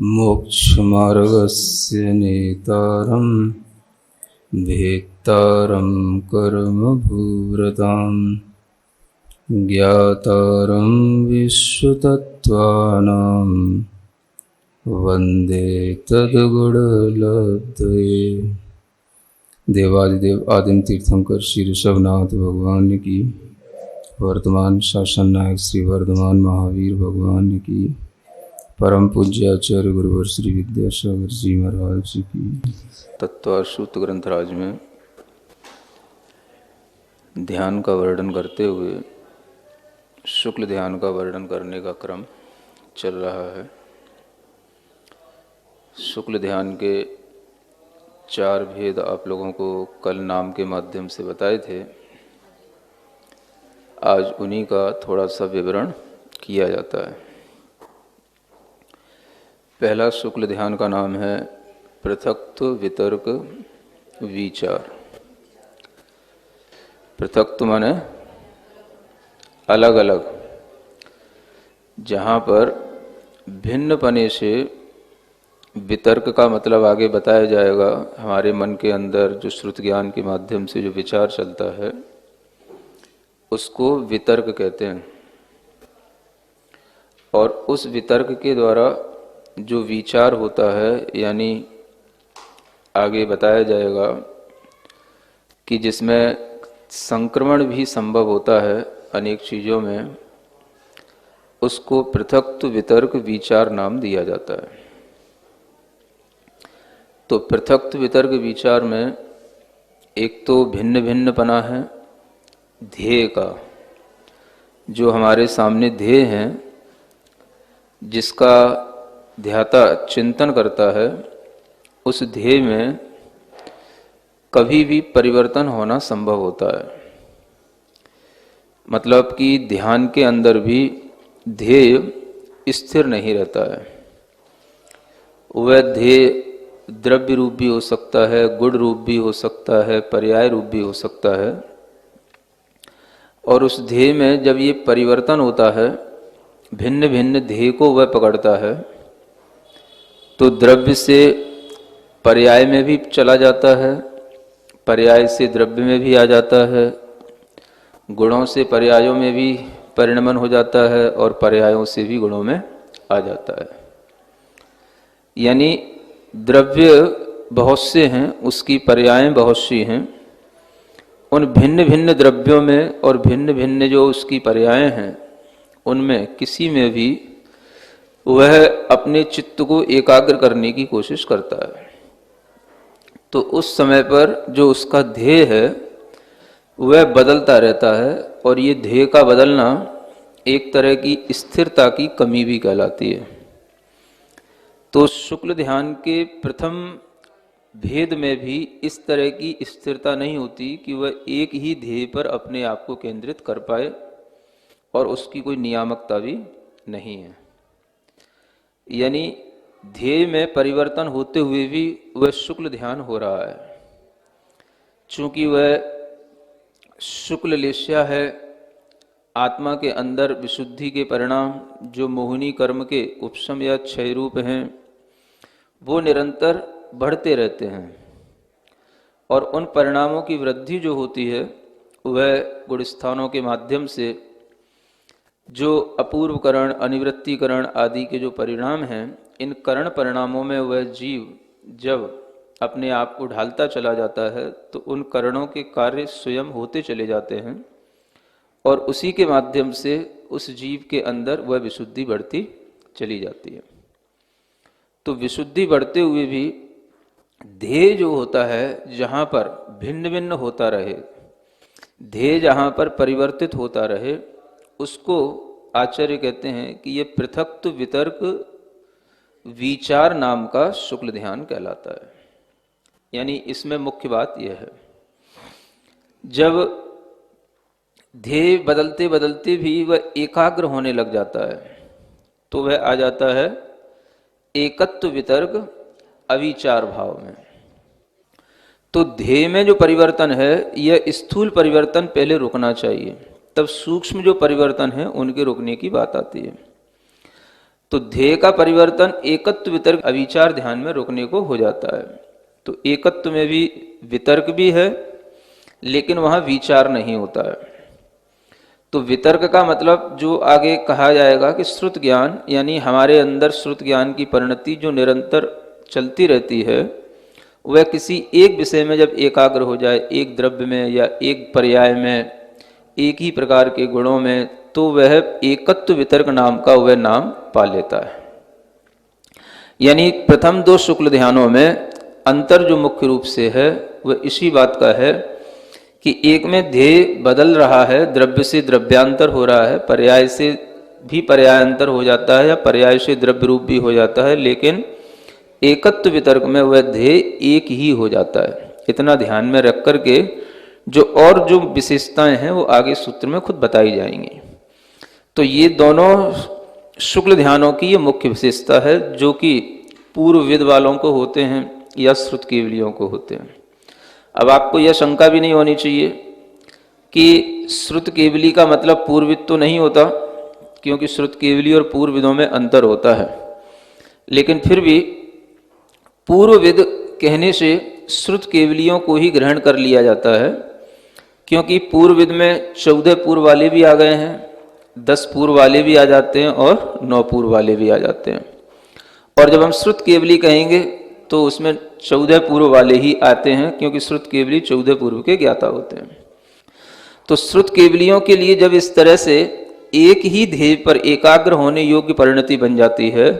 मोक्षमार्गस्य नेतारं भेत्तारं कर्मभूरतां ज्ञातारं विश्वतत्त्वानां वन्दे तद्गुणलब्धये। देवादिदेव आदिम तीर्थंकर श्री ऋषभनाथ भगवान की, वर्तमान शासन नायक श्री वर्धमान महावीर भगवान की, परम पूज्य आचार्य गुरुवर श्री विद्यासागर जी महाराज जी की। तत्व सूत्र ग्रंथराज में ध्यान का वर्णन करते हुए शुक्ल ध्यान का वर्णन करने का क्रम चल रहा है। शुक्ल ध्यान के 4 भेद आप लोगों को कल नाम के माध्यम से बताए थे। आज उन्हीं का थोड़ा सा विवरण किया जाता है। पहला शुक्ल ध्यान का नाम है पृथक्त्व वितर्क विचार। पृथक्त्व माने अलग अलग, जहाँ पर भिन्न पने से वितर्क का मतलब आगे बताया जाएगा। हमारे मन के अंदर जो श्रुति ज्ञान के माध्यम से जो विचार चलता है उसको वितर्क कहते हैं, और उस वितर्क के द्वारा जो विचार होता है, यानी आगे बताया जाएगा कि जिसमें संक्रमण भी संभव होता है अनेक चीज़ों में, उसको पृथक्त्व वितर्क विचार नाम दिया जाता है। तो पृथक्त्व वितर्क विचार में एक तो भिन्न भिन्न पना है ध्येय का। जो हमारे सामने ध्येय है, जिसका ध्याता चिंतन करता है, उस ध्येय में कभी भी परिवर्तन होना संभव होता है। मतलब कि ध्यान के अंदर भी ध्येय स्थिर नहीं रहता है। वह ध्येय द्रव्य रूप भी हो सकता है, गुण रूप भी हो सकता है, पर्याय रूप भी हो सकता है। और उस ध्येय में जब ये परिवर्तन होता है, भिन्न भिन्न ध्येय को वह पकड़ता है, तो द्रव्य से पर्याय में भी चला जाता है, पर्याय से द्रव्य में भी आ जाता है, गुणों से पर्यायों में भी परिणमन हो जाता है, और पर्यायों से भी गुणों में आ जाता है। यानी द्रव्य बहुत से हैं, उसकी पर्यायें बहुत सी हैं। उन भिन्न भिन्न द्रव्यों में और भिन्न भिन्न जो उसकी पर्यायें हैं, उनमें किसी में भी वह अपने चित्त को एकाग्र करने की कोशिश करता है। तो उस समय पर जो उसका ध्येय है वह बदलता रहता है, और ये ध्येय का बदलना एक तरह की स्थिरता की कमी भी कहलाती है। तो शुक्ल ध्यान के प्रथम भेद में भी इस तरह की स्थिरता नहीं होती कि वह एक ही ध्येय पर अपने आप को केंद्रित कर पाए, और उसकी कोई नियामकता भी नहीं है। यानी ध्येय में परिवर्तन होते हुए भी वह शुक्ल ध्यान हो रहा है। चूंकि वह शुक्ल लेस्या है, आत्मा के अंदर विशुद्धि के परिणाम जो मोहिनी कर्म के उपशम या क्षय रूप हैं, वो निरंतर बढ़ते रहते हैं। और उन परिणामों की वृद्धि जो होती है, वह गुणस्थानों के माध्यम से जो अपूर्वकरण, अनिवृत्तिकरण आदि के जो परिणाम हैं, इन करण परिणामों में वह जीव जब अपने आप को ढालता चला जाता है, तो उन करणों के कार्य स्वयं होते चले जाते हैं, और उसी के माध्यम से उस जीव के अंदर वह विशुद्धि बढ़ती चली जाती है। तो विशुद्धि बढ़ते हुए भी ध्येय जो होता है, जहाँ पर भिन्न भिन्न होता रहे, ध्येय जहाँ पर परिवर्तित होता रहे, उसको आचार्य कहते हैं कि ये पृथक्त्व वितर्क विचार नाम का शुक्ल ध्यान कहलाता है। यानी इसमें मुख्य बात यह है, जब ध्येय बदलते बदलते भी वह एकाग्र होने लग जाता है, तो वह आ जाता है एकत्व वितर्क अविचार भाव में। तो ध्येय में जो परिवर्तन है, यह स्थूल परिवर्तन पहले रुकना चाहिए, तब सूक्ष्म जो परिवर्तन है उनके रुकने की बात आती है। तो ध्येय का परिवर्तन एकत्व वितर्क अविचार ध्यान में रुकने को हो जाता है। तो एकत्व में भी वितर्क भी है, लेकिन वहां विचार नहीं होता है। तो वितर्क का मतलब जो आगे कहा जाएगा कि श्रुत ज्ञान, यानी हमारे अंदर श्रुत ज्ञान की परिणति जो निरंतर चलती रहती है, वह किसी एक विषय में जब एकाग्र हो जाए, एक द्रव्य में या एक पर्याय में, एक ही प्रकार के गुणों में, तो वह एकत्व वितर्क नाम का वह नाम पा लेता है। यानी प्रथम दो शुक्ल ध्यानों में अंतर जो मुख्य रूप से है वह इसी बात का है कि एक में ध्येय बदल रहा है, द्रव्य से द्रव्यांतर हो रहा है, पर्याय से भी पर्यायांतर हो जाता है या पर्याय से द्रव्य रूप भी हो जाता है, लेकिन एकत्व वितर्क में वह ध्येय एक ही हो जाता है। इतना ध्यान में रख करके जो विशेषताएं हैं वो आगे सूत्र में खुद बताई जाएंगी। तो ये दोनों शुक्ल ध्यानों की ये मुख्य विशेषता है, जो कि पूर्वविद वालों को होते हैं या श्रुत केवलियों को होते हैं। अब आपको यह शंका भी नहीं होनी चाहिए कि श्रुत केवली का मतलब पूर्वविद तो नहीं होता, क्योंकि श्रुत केवली और पूर्वविदों में अंतर होता है। लेकिन फिर भी पूर्वविद कहने से श्रुत केवलियों को ही ग्रहण कर लिया जाता है, क्योंकि पूर्वविद में 14 पूर्व वाले भी आ गए हैं, 10 पूर्व वाले भी आ जाते हैं और 9 पूर्व वाले भी आ जाते हैं। और जब हम श्रुत केवली कहेंगे तो उसमें 14 पूर्व वाले ही आते हैं, क्योंकि श्रुत केवली 14 पूर्व के ज्ञाता होते हैं। तो श्रुत केवलियों के लिए जब इस तरह से एक ही ध्येय पर एकाग्र होने योग्य परिणति बन जाती है,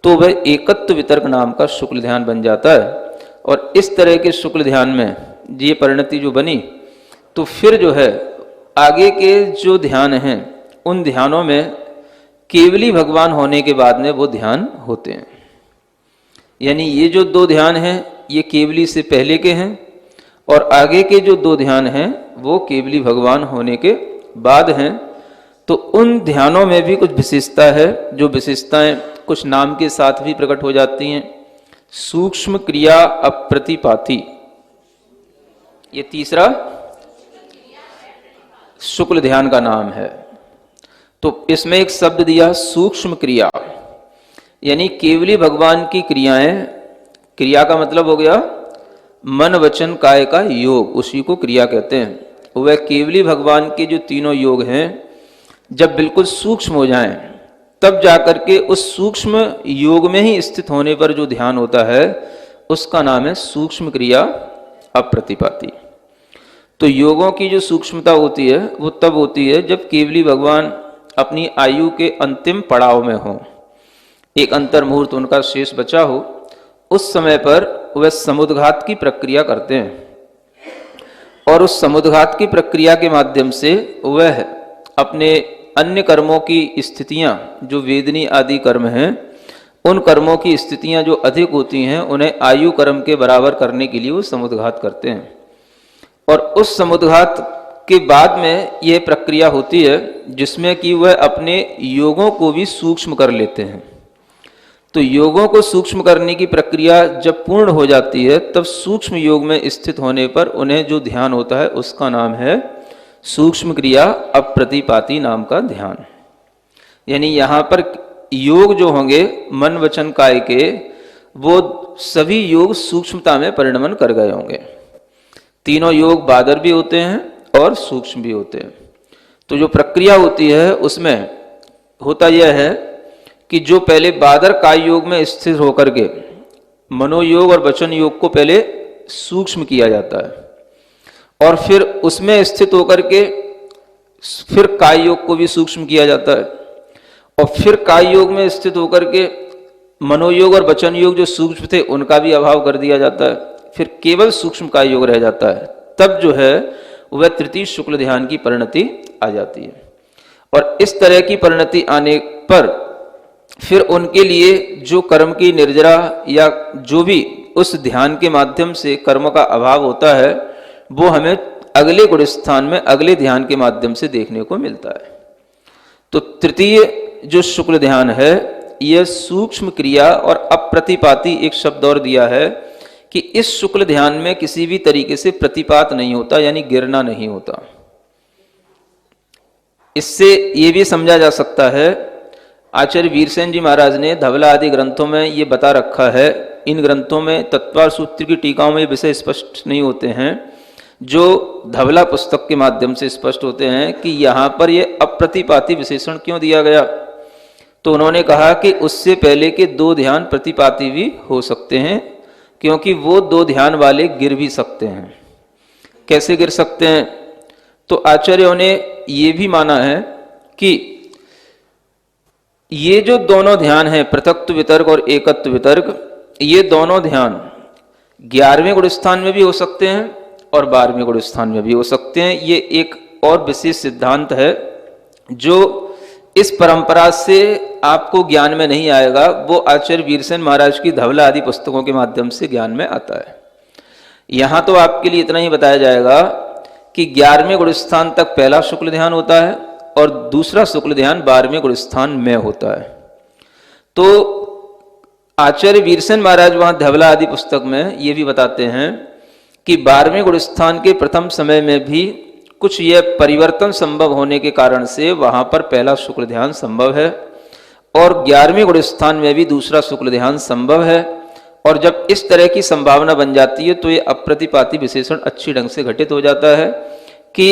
तो वह एकत्व वितर्क नाम का शुक्ल ध्यान बन जाता है। और इस तरह के शुक्ल ध्यान में ये परिणति जो बनी, तो फिर जो है आगे के जो ध्यान हैं उन ध्यानों में केवली भगवान होने के बाद में वो ध्यान होते हैं। यानी ये जो 2 ध्यान हैं ये केवली से पहले के हैं, और आगे के जो 2 ध्यान हैं वो केवली भगवान होने के बाद हैं। तो उन ध्यानों में भी कुछ विशेषता है, जो विशेषताएं कुछ नाम के साथ भी प्रकट हो जाती हैं। सूक्ष्म क्रिया अप्रतिपाती, ये तीसरा शुक्ल ध्यान का नाम है। तो इसमें एक शब्द दिया सूक्ष्म क्रिया, यानी केवली भगवान की क्रियाएं, क्रिया का मतलब हो गया मन वचन काय का योग, उसी को क्रिया कहते हैं। वह केवली भगवान के जो तीनों योग हैं जब बिल्कुल सूक्ष्म हो जाएं, तब जाकर के उस सूक्ष्म योग में ही स्थित होने पर जो ध्यान होता है उसका नाम है सूक्ष्म क्रिया अप्रतिपाती। तो योगों की जो सूक्ष्मता होती है वो तब होती है जब केवली भगवान अपनी आयु के अंतिम पड़ाव में हो, एक अंतर मुहूर्त उनका शेष बचा हो, उस समय पर वह समुद्घात की प्रक्रिया करते हैं। और उस समुद्घात की प्रक्रिया के माध्यम से वह अपने अन्य कर्मों की स्थितियां, जो वेदनी आदि कर्म हैं, उन कर्मों की स्थितियां जो अधिक होती हैं उन्हें आयु कर्म के बराबर करने के लिए वो समुद्घात करते हैं। और उस समुद्घात के बाद में यह प्रक्रिया होती है जिसमें कि वह अपने योगों को भी सूक्ष्म कर लेते हैं। तो योगों को सूक्ष्म करने की प्रक्रिया जब पूर्ण हो जाती है, तब सूक्ष्म योग में स्थित होने पर उन्हें जो ध्यान होता है उसका नाम है सूक्ष्म क्रिया अप्रतिपाती नाम का ध्यान। यानी यहाँ पर योग जो होंगे मन वचन काय के, वो सभी योग सूक्ष्मता में परिणमन कर गए होंगे। तीनों योग बादर भी होते हैं और सूक्ष्म भी होते हैं। तो जो प्रक्रिया होती है उसमें होता यह है कि जो पहले बादर काय योग में स्थित होकर के मनोयोग और वचन योग को पहले सूक्ष्म किया जाता है, और फिर उसमें स्थित होकर के फिर काय योग को भी सूक्ष्म किया जाता है, और फिर काय योग में स्थित होकर के मनोयोग और वचन योग जो सूक्ष्म थे उनका भी अभाव कर दिया जाता है, फिर केवल सूक्ष्म काय योग रह जाता है। तब जो है वह तृतीय शुक्ल ध्यान की परिणति आ जाती है। और इस तरह की परिणति आने पर फिर उनके लिए जो कर्म की निर्जरा या जो भी उस ध्यान के माध्यम से कर्म का अभाव होता है, वो हमें अगले गुण स्थान में अगले ध्यान के माध्यम से देखने को मिलता है। तो तृतीय जो शुक्ल ध्यान है, यह सूक्ष्म क्रिया और अप्रतिपाती एक शब्द और दिया है कि इस शुक्ल ध्यान में किसी भी तरीके से प्रतिपात नहीं होता, यानी गिरना नहीं होता। इससे यह भी समझा जा सकता है आचार्य वीरसेन जी महाराज ने धवला आदि ग्रंथों में ये बता रखा है। इन ग्रंथों में तत्वार सूत्र की टीकाओं में ये विषय स्पष्ट नहीं होते हैं, जो धवला पुस्तक के माध्यम से स्पष्ट होते हैं कि यहाँ पर ये अप्रतिपाती विशेषण क्यों दिया गया। तो उन्होंने कहा कि उससे पहले के दो ध्यान प्रतिपाती भी हो सकते हैं, क्योंकि वो दो ध्यान वाले गिर भी सकते हैं। कैसे गिर सकते हैं? तो आचार्यों ने ये भी माना है कि ये जो दोनों ध्यान हैं, पृथक्त्व वितर्क और एकत्व वितर्क, ये दोनों ध्यान 11वें गुण स्थान में भी हो सकते हैं और 12वें गुण स्थान में भी हो सकते हैं। ये एक और विशेष सिद्धांत है जो इस परंपरा से आपको ज्ञान में नहीं आएगा, वो आचार्य वीरसेन महाराज की धवला आदि पुस्तकों के माध्यम से ज्ञान में आता है। यहाँ तो आपके लिए इतना ही बताया जाएगा कि 11वें गुण स्थान तक पहला शुक्ल ध्यान होता है और दूसरा शुक्ल ध्यान 12वें गुण स्थान में होता है। तो आचार्य वीरसेन महाराज वहां धवला आदि पुस्तक में ये भी बताते हैं कि 12वें गुण स्थान के प्रथम समय में भी कुछ यह परिवर्तन संभव होने के कारण से वहां पर पहला शुक्ल ध्यान संभव है और 11वें गुण स्थान में भी दूसरा शुक्ल ध्यान संभव है। और जब इस तरह की संभावना बन जाती है तो ये अप्रतिपाती विशेषण अच्छी ढंग से घटित हो जाता है कि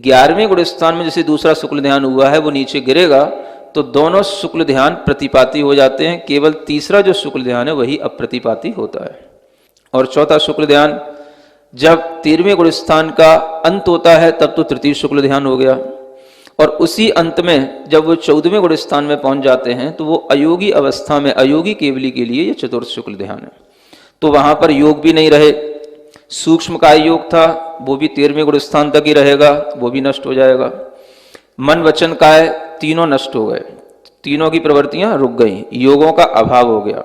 11वें गुण स्थान में जैसे दूसरा शुक्ल ध्यान हुआ है वो नीचे गिरेगा तो दोनों शुक्ल ध्यान प्रतिपाती हो जाते हैं, केवल तीसरा जो शुक्ल ध्यान है वही अप्रतिपाती होता है। और चौथा शुक्ल ध्यान जब 13वें गुण स्थान का अंत होता है तब तो तृतीय शुक्ल ध्यान हो गया, और उसी अंत में जब वो 14वें गुण स्थान में पहुंच जाते हैं तो वो अयोगी अवस्था में अयोगी केवली के लिए ये चतुर्थ शुक्ल ध्यान है। तो वहां पर योग भी नहीं रहे, सूक्ष्म काय योग था वो भी 13वें गुण स्थान तक ही रहेगा, वो भी नष्ट हो जाएगा। मन वचन काय तीनों नष्ट हो गए, तीनों की प्रवृत्तियां रुक गई, योगों का अभाव हो गया।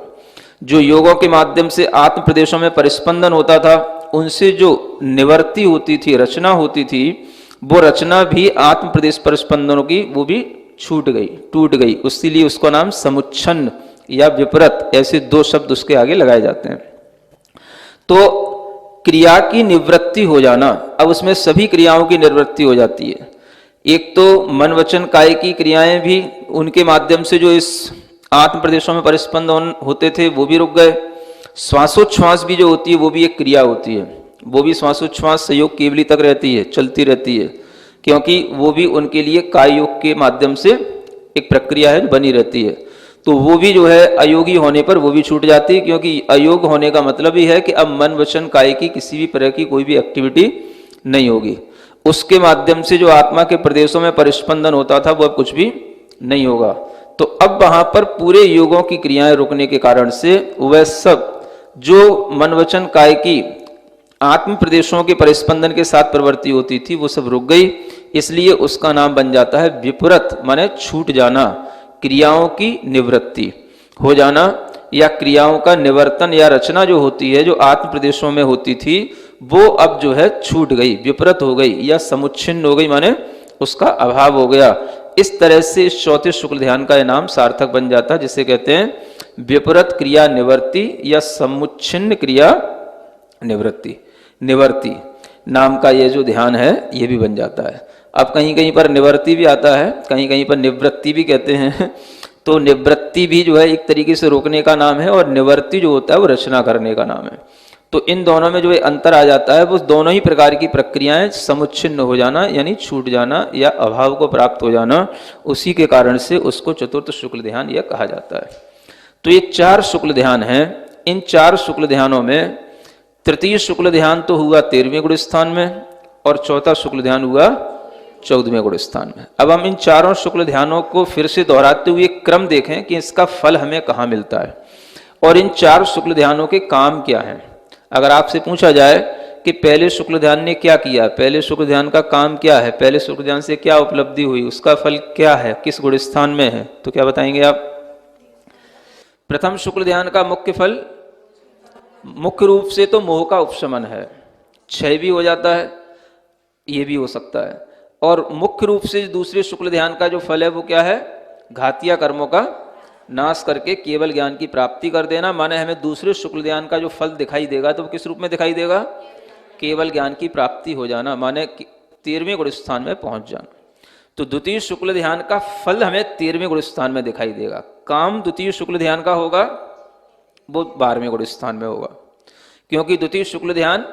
जो योगों के माध्यम से आत्म प्रदेशों में परिस्पंदन होता था उनसे जो निवृत्ति होती थी, रचना होती थी, वो रचना भी आत्म प्रदेश परिस्पंदनों की वो भी छूट गई, टूट गई। इसीलिए उसका नाम समुच्छन्न या विपरीत ऐसे दो शब्द उसके आगे लगाए जाते हैं। तो क्रिया की निवृत्ति हो जाना, अब उसमें सभी क्रियाओं की निवृत्ति हो जाती है। एक तो मन वचन काय की क्रियाएं भी उनके माध्यम से जो इस आत्म प्रदेशों में परिस्पंदन होते थे वो भी रुक गए। श्वासोच्छ्वास भी जो होती है वो भी एक क्रिया होती है, वो भी श्वासोच्छ्वास संयोग केवली तक रहती है, चलती रहती है, क्योंकि वो भी उनके लिए काय योग के माध्यम से एक प्रक्रिया है बनी रहती है। तो वो भी जो है अयोगी होने पर वो भी छूट जाती है, क्योंकि अयोग होने का मतलब ही है कि अब मन वचन काय की किसी भी तरह की कोई भी एक्टिविटी नहीं होगी। उसके माध्यम से जो आत्मा के प्रदेशों में परिस्पंदन होता था वो अब कुछ भी नहीं होगा। तो अब वहां पर पूरे योगों की क्रियाएं रुकने के कारण से वह सब जो मन वचन काय की आत्म प्रदेशों के परिस्पंदन के साथ प्रवृत्ति होती थी वो सब रुक गई। इसलिए उसका नाम बन जाता है विपरीत, माने छूट जाना, क्रियाओं की निवृत्ति हो जाना, या क्रियाओं का निवर्तन या रचना जो होती है जो आत्म प्रदेशों में होती थी वो अब जो है छूट गई, विपरीत हो गई या समुच्छिन्न हो गई, माने उसका अभाव हो गया। इस तरह से इस चौथे शुक्ल ध्यान का नाम सार्थक बन जाता है, जिसे कहते हैं विपरीत क्रिया निवृत्ति या समुच्छिन्न क्रिया निवृत्ति। निवृत्ति नाम का ये जो ध्यान है ये भी बन जाता है। अब कहीं कहीं पर निवृत्ति भी आता है, कहीं कहीं पर निवृत्ति भी कहते हैं। तो निवृत्ति भी जो है एक तरीके से रोकने का नाम है और निवृत्ति जो होता है वो रचना करने का नाम है। तो इन दोनों में जो अंतर आ जाता है वो दोनों ही प्रकार की प्रक्रियाएं समुच्छिन्न हो जाना यानी छूट जाना या अभाव को प्राप्त हो जाना, उसी के कारण से उसको चतुर्थ शुक्ल ध्यान यह कहा जाता है। तो ये 4 शुक्ल ध्यान हैं। इन 4 शुक्ल ध्यानों में तृतीय शुक्ल ध्यान तो हुआ 13वें गुण स्थान में और चौथा शुक्ल ध्यान हुआ 14वें गुण स्थान में। अब हम इन चारों शुक्ल ध्यानों को फिर से दोहराते हुए क्रम देखें कि इसका फल हमें कहाँ मिलता है और इन 4 शुक्ल ध्यानों के काम क्या हैं। अगर आपसे पूछा जाए कि पहले शुक्ल ध्यान ने क्या किया, पहले शुक्ल ध्यान का काम क्या है, पहले शुक्ल ध्यान से क्या उपलब्धि हुई, उसका फल क्या है, किस गुण स्थान में है, तो क्या बताएंगे आप? प्रथम शुक्ल ध्यान का मुख्य फल मुख्य रूप से तो मोह का उपशमन है, क्षय भी हो जाता है, ये भी हो सकता है। और मुख्य रूप से दूसरे शुक्ल ध्यान का जो फल है वो क्या है? घातिया कर्मों का नाश करके केवल ज्ञान की प्राप्ति कर देना। माने हमें दूसरे शुक्ल ध्यान का जो फल दिखाई देगा तो वो किस रूप में दिखाई देगा? केवल ज्ञान की प्राप्ति हो जाना, माने 13वें गुण स्थान में पहुंच जाना। तो द्वितीय शुक्ल ध्यान का फल हमें 13वें गुण स्थान में दिखाई देगा। काम द्वितीय शुक्ल ध्यान का होगा, वो 12वें गुण स्थान में होगा, क्योंकि द्वितीय शुक्ल ध्यान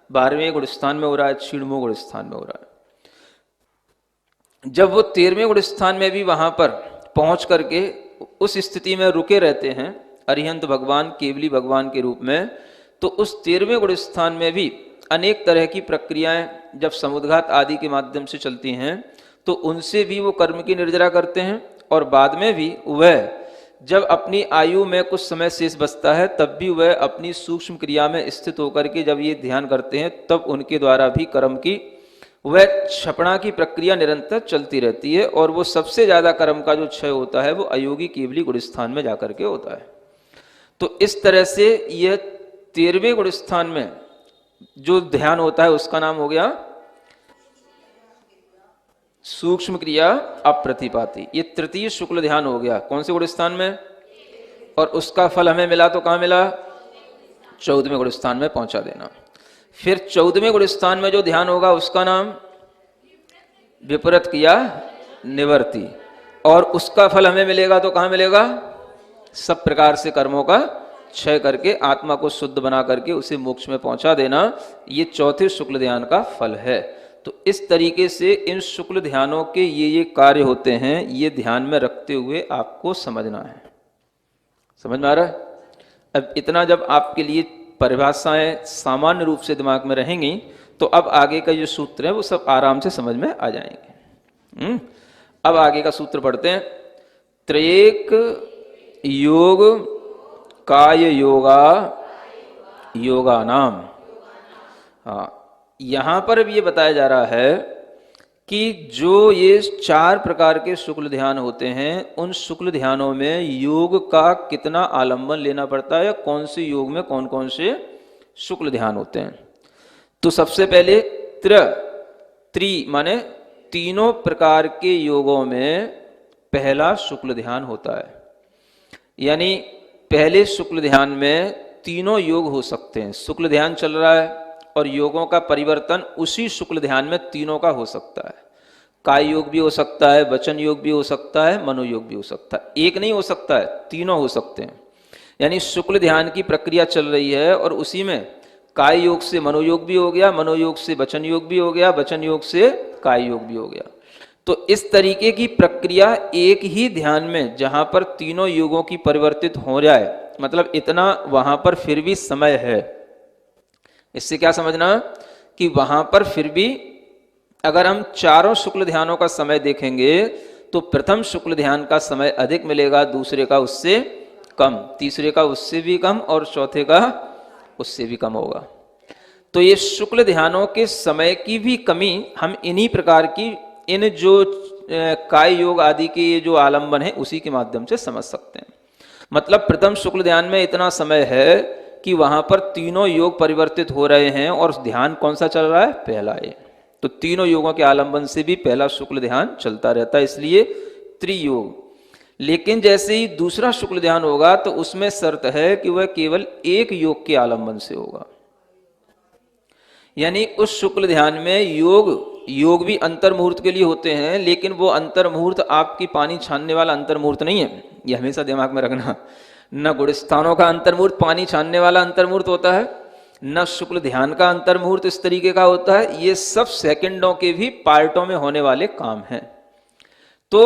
12वें गुण स्थान में हो रहा है, क्षीणमो गुण स्थान में हो रहा है। जब वो 13वें गुण स्थान में भी वहां पर पहुंच करके उस स्थिति में रुके रहते हैं अरिहंत भगवान, केवली भगवान के रूप में, तो उस 13वें गुण स्थान में भी अनेक तरह की प्रक्रियाएं जब समुद्घात आदि के माध्यम से चलती हैं, तो उनसे भी वो कर्म की निर्जरा करते हैं। और बाद में भी वह जब अपनी आयु में कुछ समय शेष बचता है, तब भी वह अपनी सूक्ष्म क्रिया में स्थित होकर के जब ये ध्यान करते हैं, तब उनके द्वारा भी कर्म की वह क्षपणा की प्रक्रिया निरंतर चलती रहती है। और वो सबसे ज्यादा कर्म का जो क्षय होता है वो अयोगी केवली गुण स्थान में जाकर के होता है। तो इस तरह से यह 13वें गुण स्थान में जो ध्यान होता है उसका नाम हो गया सूक्ष्म क्रिया अप्रतिपाती। ये तृतीय शुक्ल ध्यान हो गया। कौन से गुण स्थान में? और उसका फल हमें मिला तो कहां मिला? 14वें गुण स्थान में पहुंचा देना। फिर 14वें गुण स्थान में जो ध्यान होगा उसका नाम विपरीत क्रिया निवर्ती, और उसका फल हमें मिलेगा तो कहां मिलेगा? सब प्रकार से कर्मों का क्षय करके आत्मा को शुद्ध बना करके उसे मोक्ष में पहुंचा देना। ये चौथे शुक्ल ध्यान का फल है। तो इस तरीके से इन शुक्ल ध्यानों के ये कार्य होते हैं, ये ध्यान में रखते हुए आपको समझना है। समझ में आ रहा है? अब इतना जब आपके लिए परिभाषाएं सामान्य रूप से दिमाग में रहेंगी, तो अब आगे का जो सूत्र है वो सब आराम से समझ में आ जाएंगे। अब आगे का सूत्र पढ़ते हैं। त्रयेक योग काय योगा योगा नाम। हाँ, यहां पर अब ये बताया जा रहा है कि जो ये 4 प्रकार के शुक्ल ध्यान होते हैं, उन शुक्ल ध्यानों में योग का कितना आलंबन लेना पड़ता है, कौन से योग में कौन कौन से शुक्ल ध्यान होते हैं। तो सबसे पहले त्रि माने तीनों प्रकार के योगों में पहला शुक्ल ध्यान होता है। यानी पहले शुक्ल ध्यान में तीनों योग हो सकते हैं। शुक्ल ध्यान चल रहा है और योगों का परिवर्तन उसी शुक्ल ध्यान में तीनों का हो सकता है। काय योग भी हो सकता है, वचन योग भी हो सकता है, मनोयोग भी हो सकता है। एक नहीं हो सकता है, तीनों हो सकते हैं। यानी शुक्ल ध्यान की प्रक्रिया चल रही है और उसी में काय योग से मनोयोग भी हो गया, मनोयोग से वचन योग भी हो गया, वचन योग से काय योग भी हो गया। तो इस तरीके की प्रक्रिया एक ही ध्यान में जहां पर तीनों योगों की परिवर्तित हो जाए, मतलब इतना वहां पर फिर भी समय है। इससे क्या समझना कि वहां पर फिर भी अगर हम चारों शुक्ल ध्यानों का समय देखेंगे तो प्रथम शुक्ल ध्यान का समय अधिक मिलेगा, दूसरे का उससे कम, तीसरे का उससे भी कम और चौथे का उससे भी कम होगा। तो ये शुक्ल ध्यानों के समय की भी कमी हम इन्हीं प्रकार की इन जो काय योग आदि के ये जो आलंबन है उसी के माध्यम से समझ सकते हैं। मतलब प्रथम शुक्ल ध्यान में इतना समय है कि वहां पर तीनों योग परिवर्तित हो रहे हैं और ध्यान कौन सा चल रहा है? पहला है। तो तीनों योगों के आलंबन से भी पहला शुक्ल ध्यान चलता रहता है, इसलिए त्रियोग। लेकिन जैसे ही दूसरा शुक्ल ध्यान होगा तो उसमें शर्त है कि वह केवल एक योग के आलंबन से होगा। यानी उस शुक्ल ध्यान में योग भी अंतर मुहूर्त के लिए होते हैं, लेकिन वो अंतर मुहूर्त आपकी पानी छानने वाला अंतर मुहूर्त नहीं है। ये हमेशा दिमाग में रखना। न गुणस्थानों का अंतर मुहूर्त पानी छानने वाला अंतर मुहूर्त होता है, न शुक्ल ध्यान का अंतर मुहूर्त इस तरीके का होता है। ये सब सेकंडों के भी पार्टों में होने वाले काम हैं। तो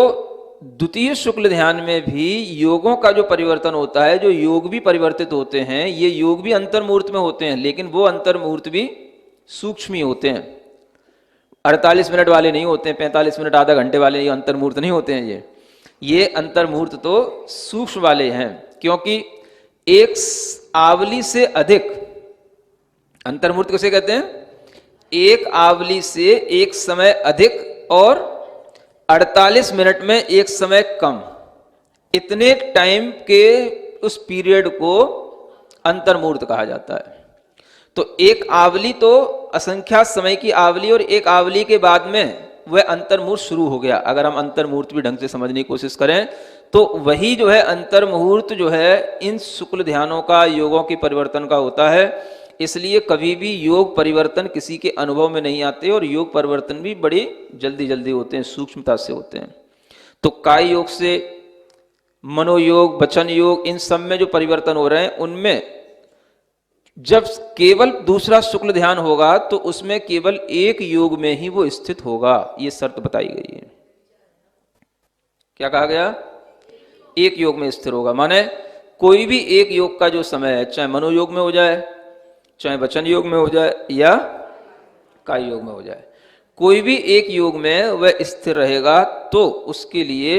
द्वितीय शुक्ल ध्यान में भी योगों का जो परिवर्तन होता है, जो योग भी परिवर्तित होते हैं, ये योग भी अंतर मुहूर्त में होते हैं, लेकिन वो अंतर मुहूर्त भी सूक्ष्म ही होते हैं। 48 मिनट वाले नहीं होते हैं, 45 मिनट आधा घंटे वाले ये अंतर मुहूर्त नहीं होते हैं। ये अंतर मुहूर्त तो सूक्ष्म वाले हैं, क्योंकि एक आवली से अधिक, अंतर मुहूर्त किसे कहते हैं? एक आवली से एक समय अधिक और 48 मिनट में एक समय कम, इतने टाइम के उस पीरियड को अंतर मुहूर्त कहा जाता है। तो एक आवली तो असंख्यात समय की आवली, और एक आवली के बाद में वह अंतर मुहूर्त शुरू हो गया। अगर हम अंतर मुहूर्त भी ढंग से समझने की कोशिश करें तो वही जो है अंतर मुहूर्त जो है इन शुक्ल ध्यानों का, योगों के परिवर्तन का होता है। इसलिए कभी भी योग परिवर्तन किसी के अनुभव में नहीं आते और योग परिवर्तन भी बड़े जल्दी जल्दी होते हैं, सूक्ष्मता से होते हैं। तो काय योग से मनोयोग, वचन योग, इन सब में जो परिवर्तन हो रहे हैं उनमें जब केवल दूसरा शुक्ल ध्यान होगा तो उसमें केवल एक योग में ही वो स्थित होगा, ये शर्त बताई गई है। क्या कहा गया? एक योग में स्थिर होगा, माने कोई भी एक योग का जो समय है, चाहे मनोयोग में हो जाए, चाहे वचन योग में हो जाए या काय योग में हो जाए, कोई भी एक योग में वह स्थिर रहेगा तो उसके लिए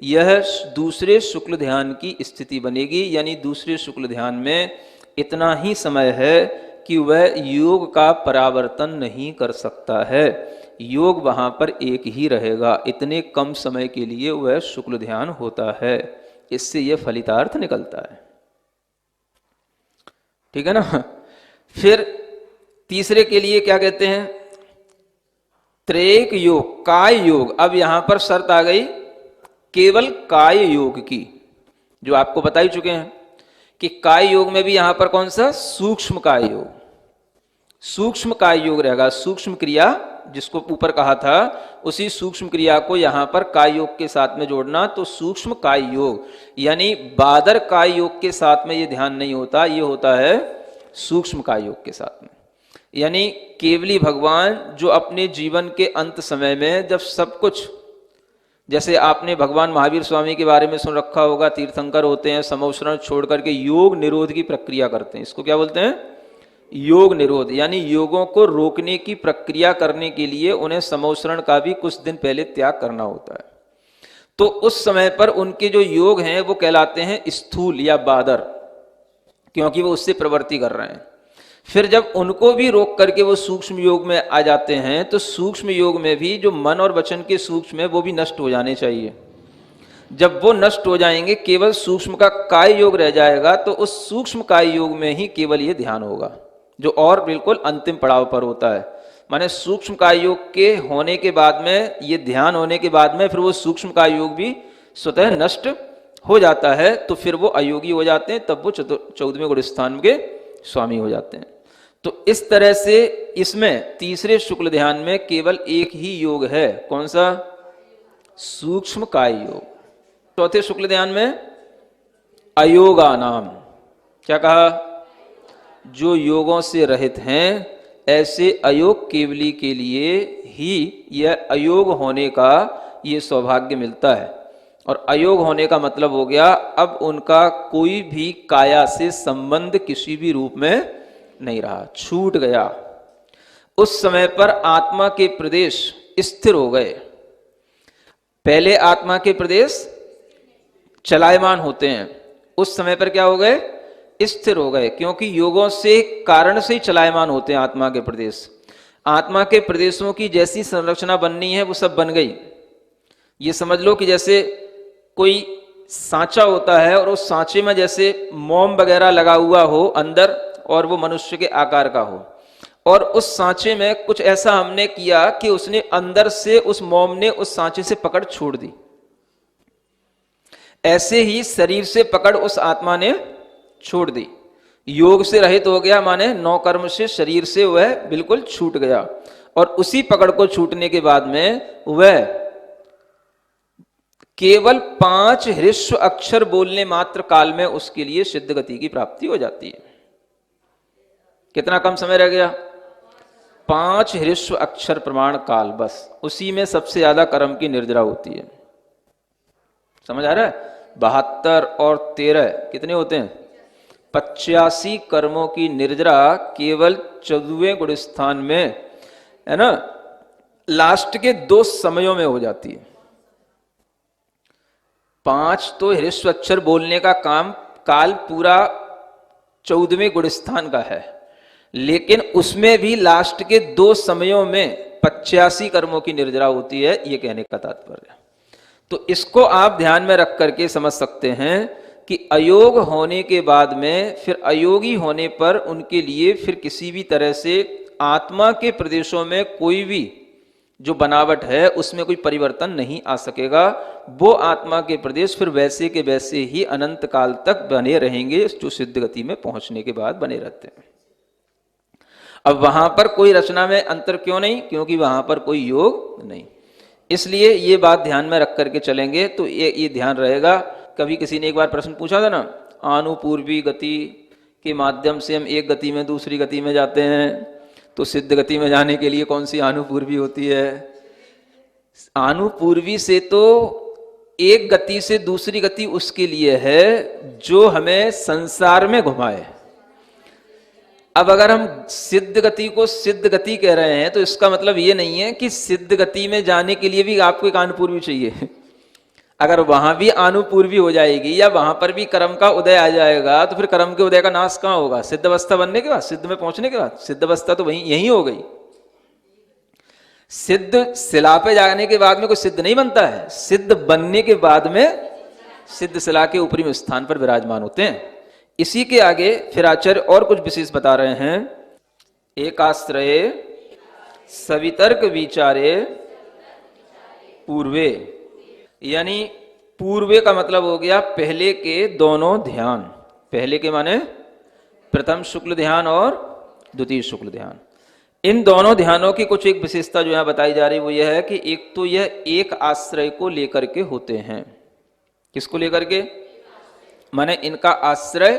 यह दूसरे शुक्ल ध्यान की स्थिति बनेगी। यानी दूसरे शुक्ल ध्यान में इतना ही समय है कि वह योग का परावर्तन नहीं कर सकता है, योग वहां पर एक ही रहेगा। इतने कम समय के लिए वह शुक्ल ध्यान होता है, इससे यह फलितार्थ निकलता है। ठीक है ना। फिर तीसरे के लिए क्या कहते हैं? त्रेक योग, काय योग। अब यहां पर शर्त आ गई केवल काय योग की, जो आपको बता ही चुके हैं कि काय योग में भी यहां पर कौन सा? सूक्ष्म काय योग। सूक्ष्म काय योग रहेगा, सूक्ष्म क्रिया जिसको ऊपर कहा था उसी सूक्ष्म क्रिया को यहां पर काय योग के साथ में जोड़ना। तो सूक्ष्म काय योग यानी बादर काय योग के साथ में ये ध्यान नहीं होता, ये होता है सूक्ष्म काय योग के साथ में। यानी केवली भगवान जो अपने जीवन के अंत समय में जब सब कुछ, जैसे आपने भगवान महावीर स्वामी के बारे में सुन रखा होगा, तीर्थंकर होते हैं, समोषण छोड़ करके योग निरोध की प्रक्रिया करते हैं। इसको क्या बोलते हैं? योग निरोध। यानी योगों को रोकने की प्रक्रिया करने के लिए उन्हें समोषण का भी कुछ दिन पहले त्याग करना होता है। तो उस समय पर उनके जो योग हैं वो कहलाते हैं स्थूल या बादर, क्योंकि वो उससे प्रवृत्ति कर रहे हैं। फिर जब उनको भी रोक करके वो सूक्ष्म योग में आ जाते हैं तो सूक्ष्म योग में भी जो मन और वचन के सूक्ष्म है वो भी नष्ट हो जाने चाहिए। जब वो नष्ट हो जाएंगे, केवल सूक्ष्म का काय योग रह जाएगा, तो उस सूक्ष्म काय योग में ही केवल ये ध्यान होगा, जो और बिल्कुल अंतिम पड़ाव पर होता है। माने सूक्ष्म काय योग के होने के बाद में, ये ध्यान होने के बाद में फिर वो सूक्ष्म काय योग भी स्वतः नष्ट हो जाता है, तो फिर वो अयोगी हो जाते हैं, तब वो 14वें गुण स्थान के स्वामी हो जाते हैं। तो इस तरह से इसमें तीसरे शुक्ल ध्यान में केवल एक ही योग है, कौन सा? सूक्ष्म काय योग। चौथे शुक्ल ध्यान में अयोगा नाम, क्या कहा? जो योगों से रहित हैं, ऐसे अयोग केवली के लिए ही यह अयोग होने का ये सौभाग्य मिलता है। और अयोग होने का मतलब हो गया अब उनका कोई भी काया से संबंध किसी भी रूप में नहीं रहा, छूट गया। उस समय पर आत्मा के प्रदेश स्थिर हो गए। पहले आत्मा के प्रदेश चलायमान होते हैं, उस समय पर क्या हो गए? स्थिर हो गए, क्योंकि योगों से कारण से ही चलायमान होते हैं आत्मा के प्रदेश। आत्मा के प्रदेशों की जैसी संरचना बननी है वो सब बन गई। ये समझ लो कि जैसे कोई सांचा होता है और उस सांचे में जैसे मोम वगैरह लगा हुआ हो अंदर, और वो मनुष्य के आकार का हो, और उस सांचे में कुछ ऐसा हमने किया कि उसने अंदर से उस मोम ने उस सांचे से पकड़ छोड़ दी। ऐसे ही शरीर से पकड़ उस आत्मा ने छोड़ दी, योग से रहित हो गया, माने नौ कर्म से शरीर से वह बिल्कुल छूट गया। और उसी पकड़ को छूटने के बाद में वह केवल 5 ह्रस्व अक्षर बोलने मात्र काल में उसके लिए सिद्ध गति की प्राप्ति हो जाती है। कितना कम समय रह गया? 5 ह्रस्व अक्षर प्रमाण काल, बस उसी में सबसे ज्यादा कर्म की निर्जरा होती है। समझ आ रहा है? 72 और 13 कितने होते हैं? 85 कर्मों की निर्जरा केवल 14वें गुण स्थान में, है ना, लास्ट के 2 समयों में हो जाती है। 5 तो ह्रस्व अक्षर बोलने का काम काल पूरा 14वें गुण स्थान का है, लेकिन उसमें भी लास्ट के 2 समयों में 85 कर्मों की निर्जरा होती है, ये कहने का तात्पर्य। तो इसको आप ध्यान में रख करके समझ सकते हैं कि अयोग होने के बाद में फिर अयोगी होने पर उनके लिए फिर किसी भी तरह से आत्मा के प्रदेशों में कोई भी जो बनावट है उसमें कोई परिवर्तन नहीं आ सकेगा। वो आत्मा के प्रदेश फिर वैसे के वैसे ही अनंत काल तक बने रहेंगे, जो सिद्ध गति में पहुंचने के बाद बने रहते हैं। अब वहां पर कोई रचना में अंतर क्यों नहीं? क्योंकि वहां पर कोई योग नहीं। इसलिए ये बात ध्यान में रख करके चलेंगे तो ये ध्यान रहेगा। कभी किसी ने एक बार प्रश्न पूछा था ना, आनुपूर्वी गति के माध्यम से हम एक गति में दूसरी गति में जाते हैं, तो सिद्ध गति में जाने के लिए कौन सी आनुपूर्वी होती है? आनुपूर्वी से तो एक गति से दूसरी गति उसके लिए है जो हमें संसार में घुमाए। अब अगर हम सिद्ध गति को सिद्ध गति कह रहे हैं तो इसका मतलब ये नहीं है कि सिद्ध गति में जाने के लिए भी आपको एक आनुपूर्वी चाहिए। अगर वहां भी आनुपूर्वी हो जाएगी या वहां पर भी कर्म का उदय आ जाएगा तो फिर कर्म के उदय का नाश कहां होगा? सिद्ध अवस्था बनने के बाद, सिद्ध में पहुंचने के बाद। सिद्ध अवस्था तो वहीं यही हो गई। सिद्ध शिला पे जाने के बाद में कोई सिद्ध नहीं बनता है, सिद्ध बनने के बाद में सिद्ध शिला के ऊपरी स्थान पर विराजमान होते हैं। इसी के आगे फिर आचार्य और कुछ विशेष बता रहे हैं। एकाश्रये सवितर्क विचारे पूर्वे, यानी पूर्वे का मतलब हो गया पहले के दोनों ध्यान। पहले के माने प्रथम शुक्ल ध्यान और द्वितीय शुक्ल ध्यान। इन दोनों ध्यानों की कुछ एक विशेषता जो यहां बताई जा रही वो यह है कि एक तो यह एक आश्रय को लेकर के होते हैं। किसको लेकर के? माने इनका आश्रय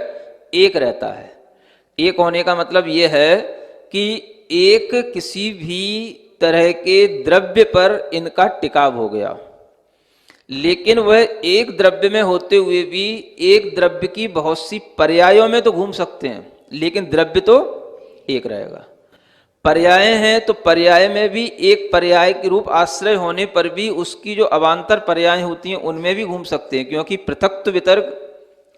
एक रहता है। एक होने का मतलब यह है कि एक किसी भी तरह के द्रव्य पर इनका टिकाव हो गया, लेकिन वह एक द्रव्य में होते हुए भी एक द्रव्य की बहुत सी पर्यायों में तो घूम सकते हैं, लेकिन द्रव्य तो एक रहेगा। पर्याय हैं तो पर्याय में भी एक पर्याय के रूप आश्रय होने पर भी उसकी जो अवान्तर पर्याय होती हैं उनमें भी घूम सकते हैं, क्योंकि पृथक्त्व वितर्क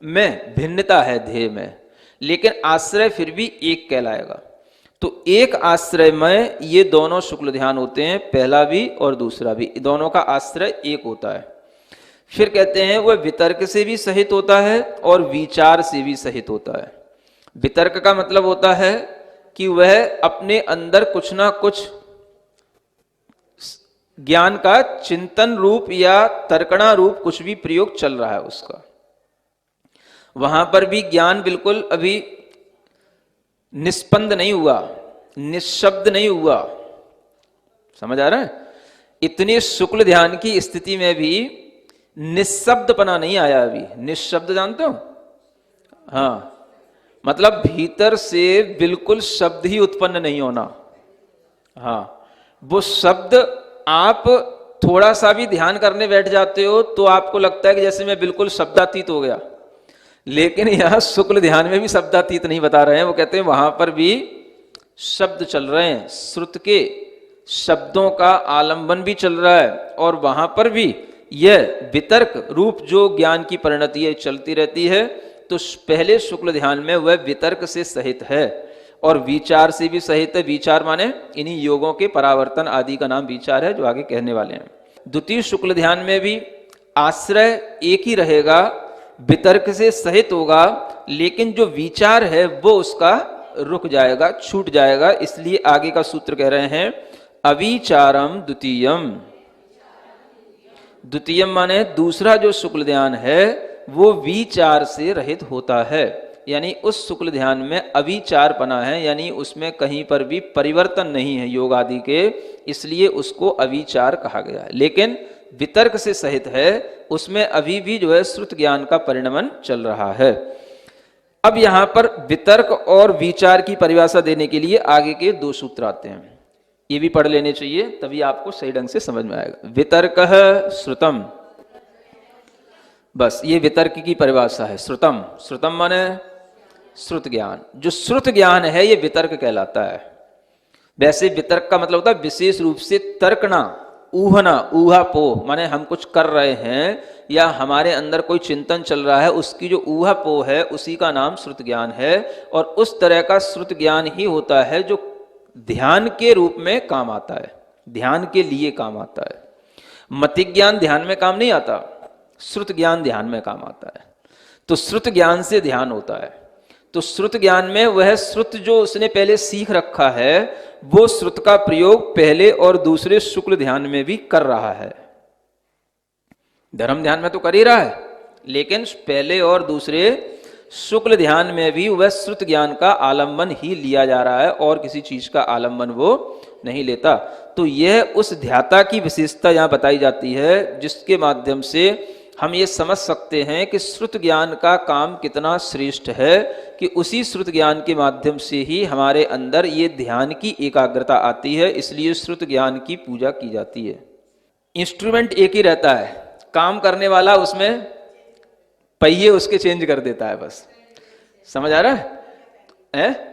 में भिन्नता है ध्येय में, लेकिन आश्रय फिर भी एक कहलाएगा। तो एक आश्रय में ये दोनों शुक्ल ध्यान होते हैं, पहला भी और दूसरा भी, दोनों का आश्रय एक होता है। फिर कहते हैं वह वितर्क से भी सहित होता है और विचार से भी सहित होता है। वितर्क का मतलब होता है कि वह अपने अंदर कुछ ना कुछ ज्ञान का चिंतन रूप या तर्कणा रूप कुछ भी प्रयोग चल रहा है उसका। वहां पर भी ज्ञान बिल्कुल अभी निष्पंद नहीं हुआ, निशब्द नहीं हुआ। समझ आ रहा है? इतने शुक्ल ध्यान की स्थिति में भी निशब्दपना नहीं आया अभी। निशब्द जानते हो? हाँ, मतलब भीतर से बिल्कुल शब्द ही उत्पन्न नहीं होना। हाँ, वो शब्द आप थोड़ा सा भी ध्यान करने बैठ जाते हो तो आपको लगता है कि जैसे मैं बिल्कुल शब्दातीत हो गया, लेकिन यहां शुक्ल ध्यान में भी शब्दातीत नहीं बता रहे हैं। वो कहते हैं वहां पर भी शब्द चल रहे हैं, श्रुत के शब्दों का आलंबन भी चल रहा है, और वहां पर भी यह वितर्क रूप जो ज्ञान की परिणति है चलती रहती है। तो पहले शुक्ल ध्यान में वह वितर्क से सहित है और विचार से भी सहित है। विचार माने इन्हीं योगों के परावर्तन आदि का नाम विचार है, जो आगे कहने वाले हैं। द्वितीय शुक्ल ध्यान में भी आश्रय एक ही रहेगा, वितर्क से सहित होगा, लेकिन जो विचार है वो उसका रुक जाएगा, छूट जाएगा। इसलिए आगे का सूत्र कह रहे हैं अविचारम द्वितीयम। द्वितीयम माने दूसरा जो शुक्ल ध्यान है वो विचार से रहित होता है, यानी उस शुक्ल ध्यान में अविचारपना है, यानी उसमें कहीं पर भी परिवर्तन नहीं है योग आदि के, इसलिए उसको अविचार कहा गया है। लेकिन वितर्क से सहित है, उसमें अभी भी जो है श्रुत ज्ञान का परिणमन चल रहा है। अब यहां पर वितर्क और विचार की परिभाषा देने के लिए आगे के दो सूत्र आते हैं, ये भी पढ़ लेने चाहिए, तभी आपको सही ढंग से समझ में आएगा। वितर्कः श्रुतम, बस ये वितर्क की परिभाषा है। श्रुतम, श्रुतम माने श्रुत ज्ञान। जो श्रुत ज्ञान है ये वितर्क कहलाता है। वैसे वितर्क का मतलब होता है विशेष रूप से तर्कना, ऊहना, ऊहापोह, माने हम कुछ कर रहे हैं या हमारे अंदर कोई चिंतन चल रहा है, उसकी जो ऊहापोह है उसी का नाम श्रुत ज्ञान है। और उस तरह का श्रुत ज्ञान ही होता है जो ध्यान के रूप में काम आता है, ध्यान के लिए काम आता है। मति ज्ञान ध्यान में काम नहीं आता, श्रुत ज्ञान ध्यान में काम आता है। तो श्रुत ज्ञान से ध्यान होता है। तो श्रुत ज्ञान में वह श्रुत जो उसने पहले सीख रखा है वो श्रुत का प्रयोग पहले और दूसरे शुक्ल ध्यान में भी कर रहा है। धर्म ध्यान में तो कर ही रहा है, लेकिन पहले और दूसरे शुक्ल ध्यान में भी वह श्रुत ज्ञान का आलम्बन ही लिया जा रहा है और किसी चीज का आलम्बन वो नहीं लेता। तो यह उस ध्याता की विशेषता यहाँ बताई जाती है, जिसके माध्यम से हम ये समझ सकते हैं कि श्रुत ज्ञान का काम कितना श्रेष्ठ है, कि उसी श्रुत ज्ञान के माध्यम से ही हमारे अंदर ये ध्यान की एकाग्रता आती है, इसलिए श्रुत ज्ञान की पूजा की जाती है। इंस्ट्रूमेंट एक ही रहता है, काम करने वाला उसमें पहिए उसके चेंज कर देता है, बस। समझ आ रहा है?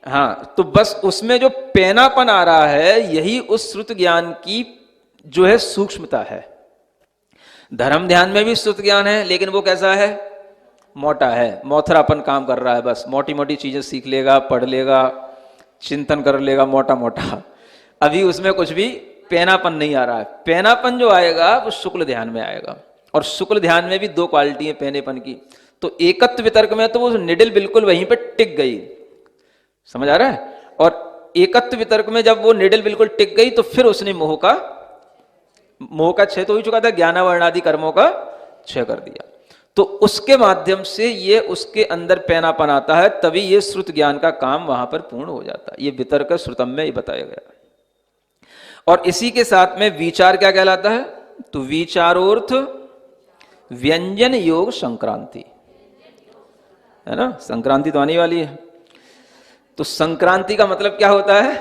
हाँ, तो बस उसमें जो पैनापन आ रहा है यही उस श्रुत ज्ञान की जो है सूक्ष्मता है। धर्म ध्यान में भी श्रुत ज्ञान है, लेकिन वो कैसा है? मोटा है, मोथरापन काम कर रहा है, बस मोटी मोटी चीजें सीख लेगा, पढ़ लेगा, चिंतन कर लेगा, मोटा मोटा। अभी उसमें कुछ भी पैनापन नहीं आ रहा है। पैनापन जो आएगा वो शुक्ल ध्यान में आएगा, और शुक्ल ध्यान में भी दो क्वालिटी है पैनेपन की। तो एकत्व वितर्क में तो वो निडिल बिल्कुल वहीं पे टिक गई, समझ आ रहा है? और एकत्व वितर्क में जब वो निडिल बिल्कुल टिक गई तो फिर उसने मोह का क्षय तो हो चुका था, ज्ञानावरण आदि कर्मों का क्षय कर दिया। तो उसके माध्यम से ये उसके अंदर पैनापन आता है, तभी ये श्रुत ज्ञान का काम वहां पर पूर्ण हो जाता है। ये वितर्क श्रुतम में ये बताया गया। और इसी के साथ में विचार क्या कहलाता है? तो विचारोर्थ व्यंजन योग संक्रांति, है ना? संक्रांति तो आने वाली है। तो संक्रांति का मतलब क्या होता है?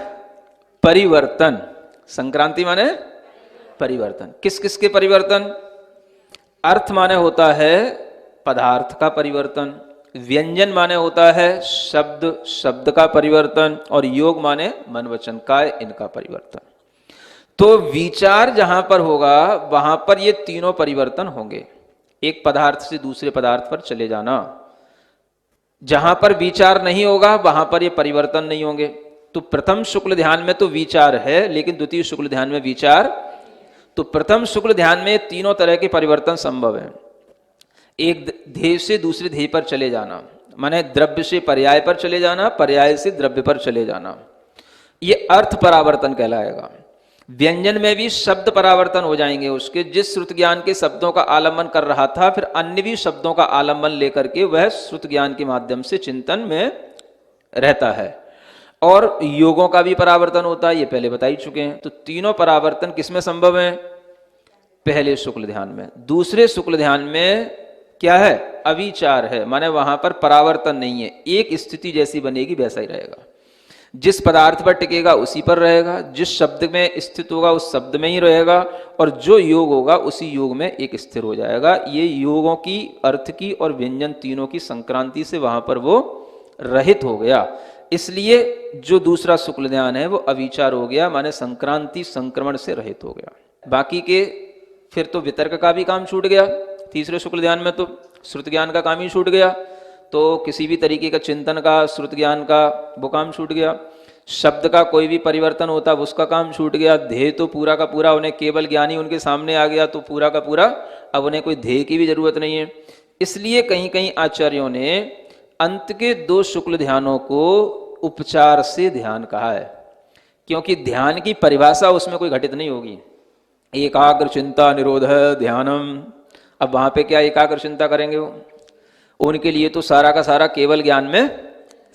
परिवर्तन। संक्रांति माने परिवर्तन। किस किस के परिवर्तन? अर्थ माने होता है पदार्थ का परिवर्तन, व्यंजन माने होता है शब्द का परिवर्तन, और योग माने मन वचन काय इनका परिवर्तन। तो विचार जहां पर होगा वहां पर ये तीनों परिवर्तन होंगे। एक पदार्थ से दूसरे पदार्थ पर चले जाना। जहां पर विचार नहीं होगा वहां पर ये परिवर्तन नहीं होंगे। तो प्रथम शुक्ल ध्येन में तो विचार है, लेकिन द्वितीय शुक्ल ध्यान में विचार। तो प्रथम शुक्ल ध्यान में तीनों तरह के परिवर्तन संभव है। एक ध्येय से दूसरे ध्येय पर चले जाना, माने द्रव्य से पर्याय पर चले जाना, पर्याय से द्रव्य पर चले जाना, ये अर्थ परावर्तन कहलाएगा। व्यंजन में भी शब्द परावर्तन हो जाएंगे उसके, जिस श्रुत ज्ञान के शब्दों का आलम्बन कर रहा था फिर अन्य भी शब्दों का आलम्बन लेकर के वह श्रुत ज्ञान के माध्यम से चिंतन में रहता है। और योगों का भी परावर्तन होता है, ये पहले बता ही चुके हैं। तो तीनों परावर्तन किसमें संभव है? पहले शुक्ल ध्यान में। दूसरे शुक्ल ध्यान में क्या है? अविचार है, माने वहां पर परावर्तन नहीं है, एक स्थिति जैसी बनेगी वैसा ही रहेगा। जिस पदार्थ पर टिकेगा उसी पर रहेगा, जिस शब्द में स्थित होगा उस शब्द में ही रहेगा, और जो योग होगा उसी योग में एक स्थिर हो जाएगा। ये योगों की, अर्थ की और व्यंजन तीनों की संक्रांति से वहां पर वो रहित हो गया। इसलिए जो दूसरा शुक्ल ध्यान है वो अविचार हो गया, माने संक्रांति संक्रमण से रहित हो गया। बाकी के फिर तो वितर्क का भी काम छूट गया। तीसरे शुक्ल ध्यान में तो श्रुत ज्ञान का काम ही छूट गया, तो किसी भी तरीके का चिंतन का, श्रुत ज्ञान का वो काम छूट गया। शब्द का कोई भी परिवर्तन होता उसका काम छूट गया। ध्येय तो पूरा का पूरा, उन्हें केवल ज्ञानी उनके सामने आ गया तो पूरा का पूरा, अब उन्हें कोई ध्येय की भी जरूरत नहीं है। इसलिए कहीं कहीं आचार्यों ने अंत के दो शुक्ल ध्यानों को उपचार से ध्यान कहा है, क्योंकि ध्यान की परिभाषा उसमें कोई घटित नहीं होगी। एकाग्र चिंता निरोध ध्यानम, अब वहां पे क्या एकाग्र चिंता करेंगे वो? उनके लिए तो सारा का सारा केवल ज्ञान में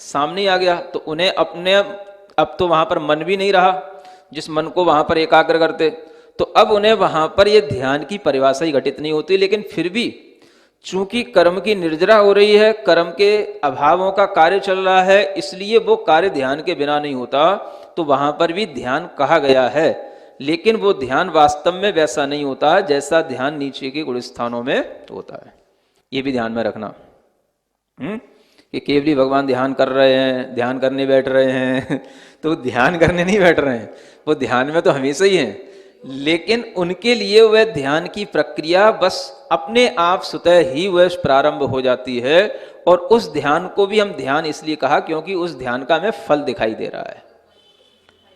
सामने ही आ गया, तो उन्हें अपने अब तो वहां पर मन भी नहीं रहा जिस मन को वहां पर एकाग्र करते, तो अब उन्हें वहां पर ये ध्यान की परिभाषा ही घटित नहीं होती। लेकिन फिर भी चूंकि कर्म की निर्जरा हो रही है, कर्म के अभावों का कार्य चल रहा है, इसलिए वो कार्य ध्यान के बिना नहीं होता, तो वहां पर भी ध्यान कहा गया है। लेकिन वो ध्यान वास्तव में वैसा नहीं होता जैसा ध्यान नीचे के गुण स्थानों में होता है। ये भी ध्यान में रखना कि केवली भगवान ध्यान कर रहे हैं, ध्यान करने बैठ रहे हैं तो ध्यान करने नहीं बैठ रहे हैं, वो ध्यान में तो हमेशा ही हैं, लेकिन उनके लिए वह ध्यान की प्रक्रिया बस अपने आप स्वतः ही वह प्रारंभ हो जाती है। और उस ध्यान को भी हम ध्यान इसलिए कहा क्योंकि उस ध्यान का हमें फल दिखाई दे रहा है।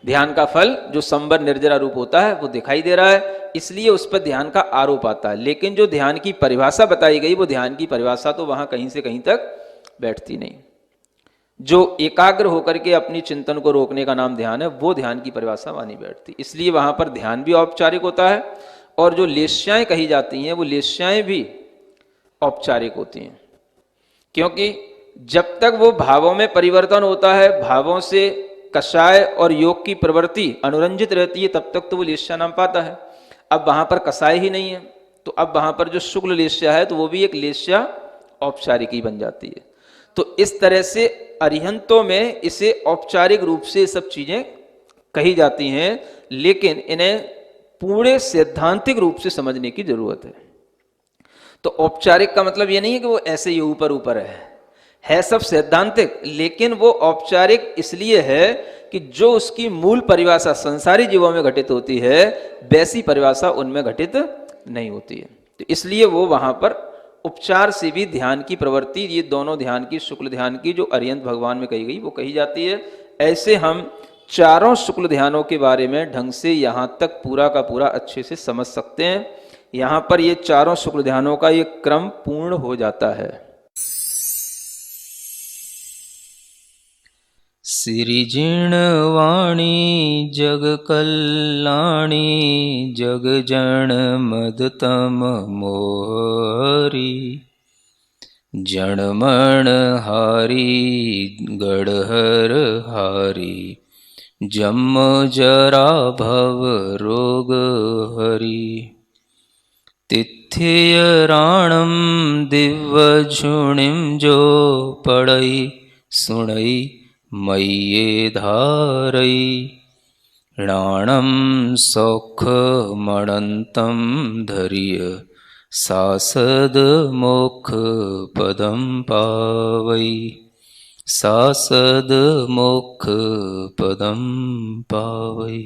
ध्यान का फल जो संबर निर्जरा रूप होता है वो दिखाई दे रहा है, इसलिए उस पर ध्यान का आरोप आता है। लेकिन जो ध्यान की परिभाषा बताई गई वो ध्यान की परिभाषा तो वहां कहीं से कहीं तक बैठती नहीं। जो एकाग्र होकर के अपनी चिंतन को रोकने का नाम ध्यान है, वो ध्यान की परिभाषा वहां नहीं बैठती। इसलिए वहां पर ध्यान भी औपचारिक होता है, और जो लेश्याएं कही जाती हैं वो लेश्याएं भी औपचारिक होती हैं। क्योंकि जब तक वो भावों में परिवर्तन होता है, भावों से कषाय और योग की प्रवृत्ति अनुरंजित रहती है, तब तक तो वो लेस्या नाम पाता है। अब वहां पर कषाय ही नहीं है, तो अब वहां पर जो शुक्ल लेस्या है तो वो भी एक लेस्या औपचारिक ही बन जाती है। तो इस तरह से अरिहंतों में इसे औपचारिक रूप से सब चीजें कही जाती हैं, लेकिन इन्हें पूरे सैद्धांतिक रूप से समझने की जरूरत है। तो औपचारिक का मतलब ये नहीं है कि वो ऐसे ही ऊपर ऊपर है सब सैद्धांतिक, लेकिन वो औपचारिक इसलिए है कि जो उसकी मूल परिभाषा संसारी जीवों में घटित होती है वैसी परिभाषा उनमें घटित नहीं होती है। तो इसलिए वो वहां पर उपचार से भी ध्यान की प्रवृत्ति, ये दोनों ध्यान की, शुक्ल ध्यान की जो अरिहंत भगवान में कही गई वो कही जाती है। ऐसे हम चारों शुक्ल ध्यानों के बारे में ढंग से यहां तक पूरा का पूरा अच्छे से समझ सकते हैं। यहां पर ये चारों शुक्ल ध्यानों का ये क्रम पूर्ण हो जाता है। सिरिजिण वाणी जग कल्याणी जग जन मदतम मोहरी जणमण हारी गढ़हर हारी जम जरा भव रोग हरी तिथ्य राणम दिव्य झुणिम जो पड़ई सुणई मय्ये धारई राणम सौख मणंतम धरिय सासद मोक्ष पदम पावई सासद मोक्ष पदम पावई।